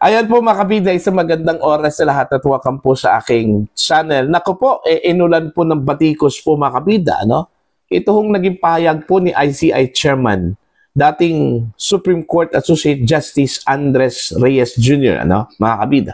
Ayan po mga kabida, isang magandang oras sa lahat at welcome po sa aking channel. Naku po, inulan po ng batikos po mga kabida, ano? Ito hong naging pahayag po ni ICI Chairman, dating Supreme Court Associate Justice Andres Reyes Jr., ano, mga kabida.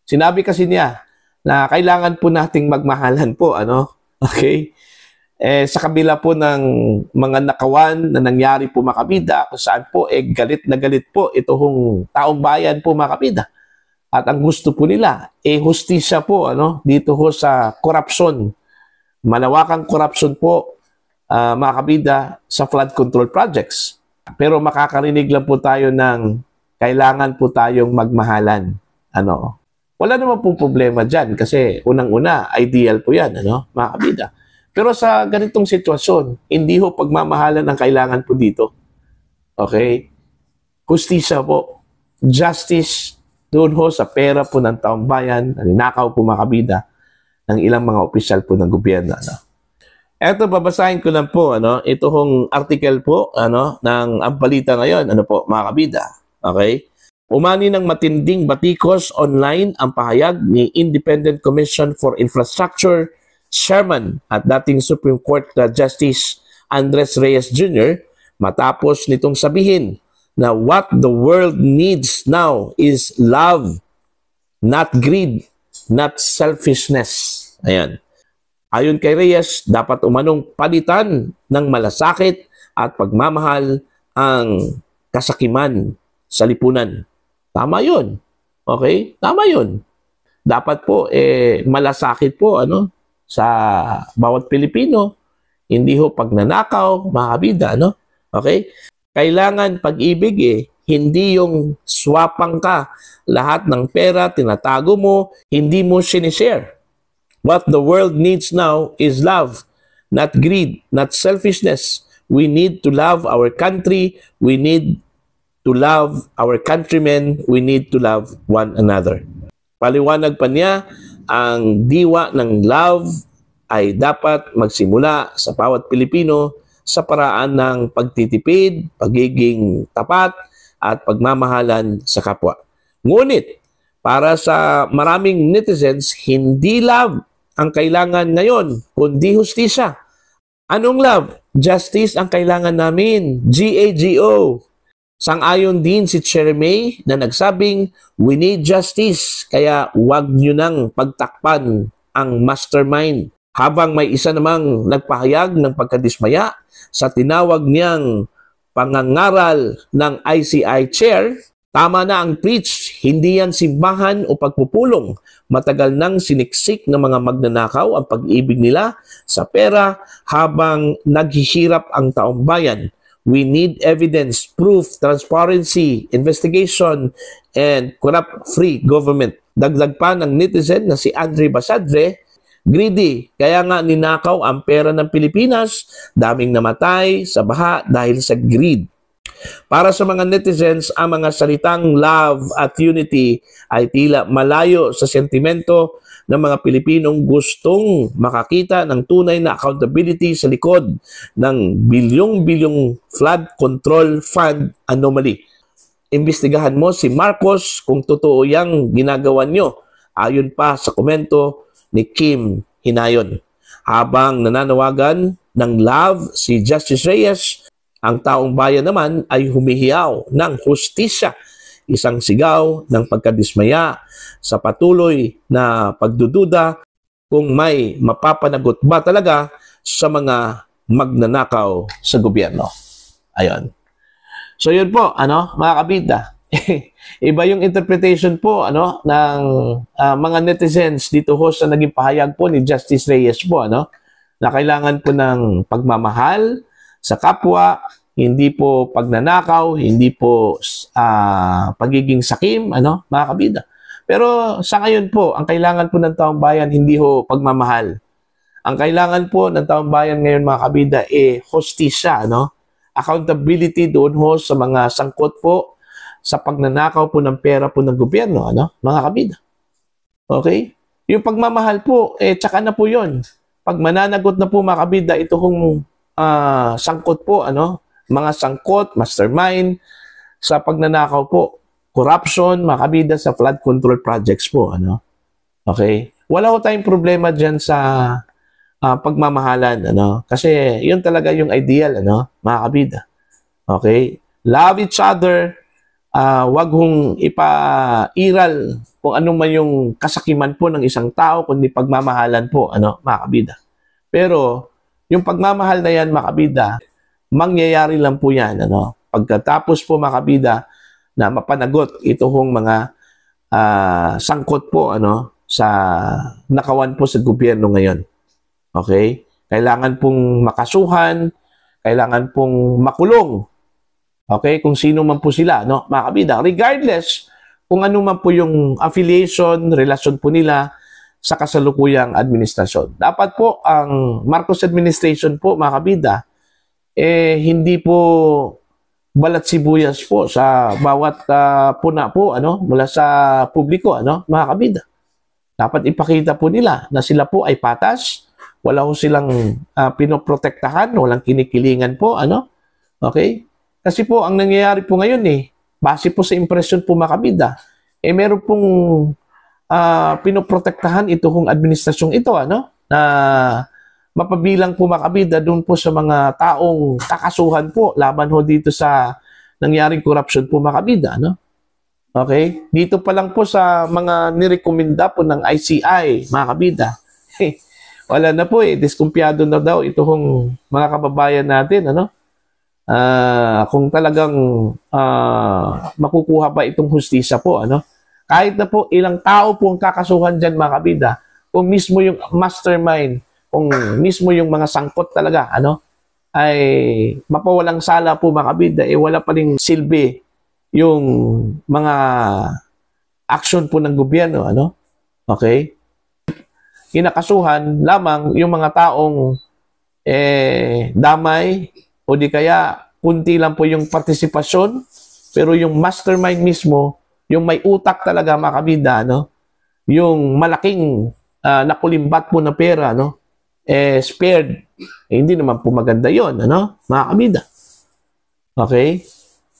Sinabi kasi niya na kailangan po nating magmahalan po, ano? Okay? Sa kabila po ng mga nakawan na nangyari po mga kabida, kung saan po galit na galit po itong taong bayan po mga kabida. At ang gusto po nila, hustisya po ano, dito ho sa korupsyon. Malawakang korupsyon po mga kabida sa flood control projects. Pero makakarinig lang po tayo ng kailangan po tayong magmahalan. Ano? Wala naman pong problema dyan kasi unang-una, ideal po yan, ano, mga kabida. Pero sa ganitong sitwasyon, hindi ho pagmamahalan ang kailangan po dito. Okay? Hustisya po. Justice doon ho sa pera po ng taong bayan, ninakaw po mga kabida ng ilang mga opisyal po ng gobyerno. Ano? Eto, babasahin ko lang po, ano, ito hong article po, ano, ng ang balita ngayon, ano po, mga kabida. Okay? Umani ng matinding batikos online ang pahayag ni Independent Commission for Infrastructure Chairman at dating Supreme Court Justice Andres Reyes Jr. matapos nitong sabihin na what the world needs now is love, not greed, not selfishness. Ayan. Ayon kay Reyes, dapat umanong palitan ng malasakit at pagmamahal ang kasakiman sa lipunan. Tama yun. Okay? Tama yun. Dapat po, malasakit po, ano, sa bawat Pilipino, hindi ho pagnanakaw, mga kabida, ano? Okay? Kailangan pag-ibig hindi yung swapang ka. Lahat ng pera, tinatago mo, hindi mo sinishare. What the world needs now is love, not greed, not selfishness. We need to love our country. We need to love our countrymen. We need to love one another. Paliwanag pa niya, ang diwa ng love ay dapat magsimula sa bawat Pilipino sa paraan ng pagtitipid, pagiging tapat, at pagmamahalan sa kapwa. Ngunit, para sa maraming netizens, hindi love ang kailangan ngayon, kundi hustisya. Anong love? Justice ang kailangan namin. GAGO. Sang-ayon din si Chair May na nagsabing, we need justice, kaya huwag nyo nang pagtakpan ang mastermind. Habang may isa namang nagpahayag ng pagkadismaya sa tinawag niyang pangangaral ng ICI Chair, tama na ang preach, hindi yan simbahan o pagpupulong. Matagal nang siniksik ng mga magnanakaw ang pag-ibig nila sa pera habang naghihirap ang taong bayan. We need evidence, proof, transparency, investigation, and corrupt-free government. Dagdag pa ng netizen na si Andre Basadre, greedy, kaya nga ninakaw ang pera ng Pilipinas, daming namatay sa baha dahil sa greed. Para sa mga netizens, ang mga salitang love at unity ay tila malayo sa sentimento ng mga Pilipinong gustong makakita ng tunay na accountability sa likod ng bilyong-bilyong flood control fund anomaly. Imbestigahan mo si Marcos kung totoo yang ginagawa nyo, ayon pa sa komento ni Kim Hinayon. Habang nananawagan ng love si Justice Reyes, ang taong bayan naman ay humihiyaw ng hustisya, isang sigaw ng pagkadismaya sa patuloy na pagdududa kung may mapapanagot ba talaga sa mga magnanakaw sa gobyerno. Ayon. So yun po, ano, mga kabida. Iba yung interpretation po ano ng mga netizens dito ho sa naging pahayag po ni Justice Reyes po, ano, na kailangan po ng pagmamahal sa kapwa, hindi po pagnanakaw, hindi po pagiging sakim, ano, mga kabida. Pero sa ngayon po, ang kailangan po ng taong bayan hindi ho pagmamahal. Ang kailangan po ng taong bayan ngayon, mga kabida, hustisya, ano? Accountability doon ho sa mga sangkot po sa pagnanakaw po ng pera po ng gobyerno, ano, mga kabida. Okay? Yung pagmamahal po, tsaka na po yun. Pag mananagot na po, mga kabida, ito kong sangkot po, ano, mga sangkot, mastermind, sa pagnanakaw po, corruption, mga kabida, sa flood control projects po, ano? Okay? Wala ho tayong problema diyan sa pagmamahalan, ano? Kasi yun talaga yung ideal, ano, mga kabida. Okay? Love each other, wag hong ipairal kung ano man yung kasakiman po ng isang tao, kundi pagmamahalan po, ano, mga kabida. Pero yung pagmamahal na yan, mga kabida, mangyayari lang po yan, ano. Pagkatapos po, mga kabida, na mapanagot ito hong mga sangkot po, ano, sa nakawan po sa gobyerno ngayon. Okay? Kailangan pong makasuhan, kailangan pong makulong. Okay? Kung sino man po sila, no, mga kabida. Regardless kung ano man po yung affiliation, relasyon po nila sa kasalukuyang administrasyon. Dapat po ang Marcos administration po, mga kabida, hindi po balat sibuyas po sa bawat puna po, ano, mula sa publiko, ano, mga kabida. Dapat ipakita po nila na sila po ay patas, wala ho silang pinoprotektahan, walang kinikilingan po, ano. Okay? Kasi po ang nangyayari po ngayon base po sa impresyon po, mga kabida, meron pong pinoprotektahan ito kung administrasyong ito, ano, na mapabilang po, mga kabida, doon po sa mga taong kakasuhan po laban ho dito sa nangyaring corruption po, mga kabida, ano. Okay? Dito pa lang po sa mga nirekomenda po ng ICI, mga kabida, wala na po diskumpiyado na daw ito kung mga kababayan natin, ano. Kung talagang makukuha pa itong hustisya po, ano. Kahit na po ilang tao po ang kakasuhan dyan, mga kabida, kung mismo yung mastermind, kung mismo yung mga sangkot talaga, ano, ay mapawalang sala po, mga kabida, wala pa ring silbi yung mga action po ng gobyerno, ano. Okay? Kinakasuhan lamang yung mga taong damay, o di kaya kunti lang po yung partisipasyon, pero yung mastermind mismo, yung may utak talaga, mga kabida, no? Yung malaking nakulimbat po na pera, no? Spared. Hindi naman po maganda yon, ano, mga kabida. Okay?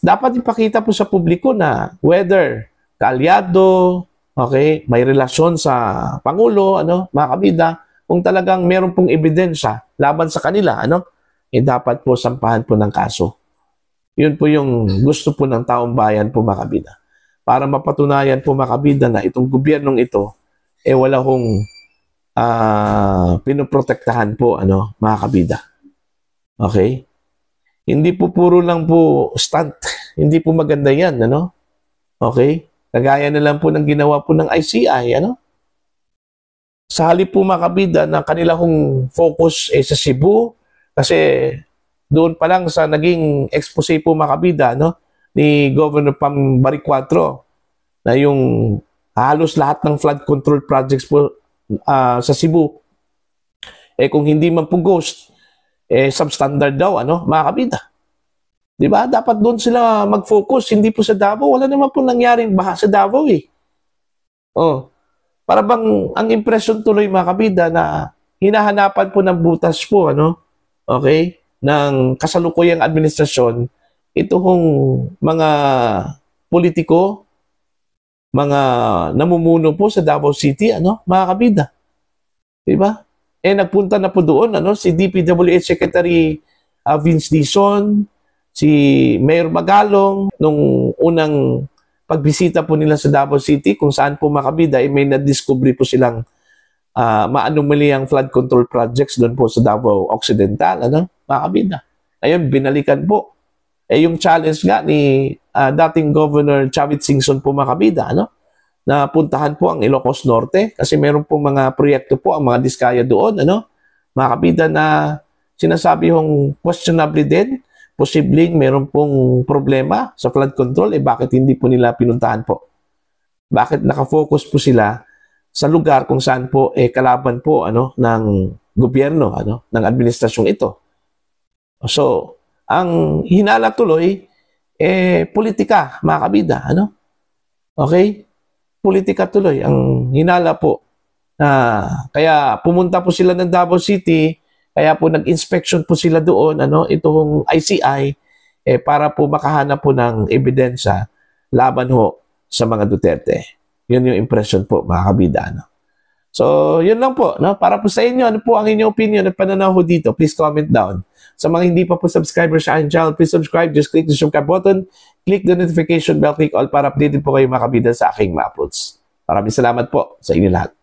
Dapat ipakita po sa publiko na whether kaalyado, okay, may relasyon sa Pangulo, ano, mga kabida, kung talagang meron pong ebidensya laban sa kanila, ano, dapat po sampahan po ng kaso. Yun po yung gusto po ng taong bayan po, mga kabida. Para mapatunayan po, mga kabida, na itong gobyernong ito, wala hong pinoprotektahan po, ano, mga kabida. Okay? Hindi po puro lang po stunt. Hindi po maganda yan, ano? Okay? Kagaya na lang po ng ginawa po ng ICI, ano? Sa halip po, mga kabida, na kanila hong focus sa Cebu, kasi doon pa lang sa naging expose po, mga kabida, no, ni Governor Pam Baricuatro, na yung halos lahat ng flood control projects po sa Cebu, kung hindi man po ghost, substandard daw, ano, mga kabida. Diba? Dapat doon sila mag-focus, hindi po sa Davao. Wala naman po nangyaring baha sa Davao, Oh, para bang ang impression tuloy, mga kabida, na hinahanapan po ng butas po, ano, okay, ng kasalukuyang administrasyon, ito hong mga politiko, mga namumuno po sa Davao City, ano, mga kabida. Diba? Nagpunta na po doon, ano, si DPWH Secretary Vince Dizon, si Mayor Magalong, nung unang pagbisita po nila sa Davao City, kung saan po, mga kabida, may na-discovery po silang maanomaliang flood control projects doon po sa Davao Occidental, ano, mga kabida. Ngayon, binalikan po. Yung challenge nga ni dating Governor Chavit Singson po, mga kabida, ano, na puntahan po ang Ilocos Norte kasi meron po mga proyekto po ang mga diskaya doon, ano, mga kabida, na sinasabi hong questionably din, posibleng meron pong problema sa flood control, bakit hindi po nila pinuntahan po? Bakit nakafocus po sila sa lugar kung saan po kalaban po, ano, ng gobyerno, ano, ng administrasyong ito? So, ang hinala tuloy politika, mga kabida, ano? Okay? Politika tuloy ang hinala po. Kaya pumunta po sila ng Davao City, kaya po nag-inspection po sila doon, ano, itong ICI, para po makahanap po ng ebidensya laban ho sa mga Duterte. Yun yung impression po, mga kabida. No? So, yun lang po. No? Para po sa inyo, ano po ang inyong opinion at pananaw ho dito? Please comment down. Sa mga hindi pa po subscriber sa aking channel, please subscribe. Just click the subscribe button. Click the notification bell, click all para updated po kayo mga kabida sa aking mga uploads. Maraming salamat po sa inyo lahat.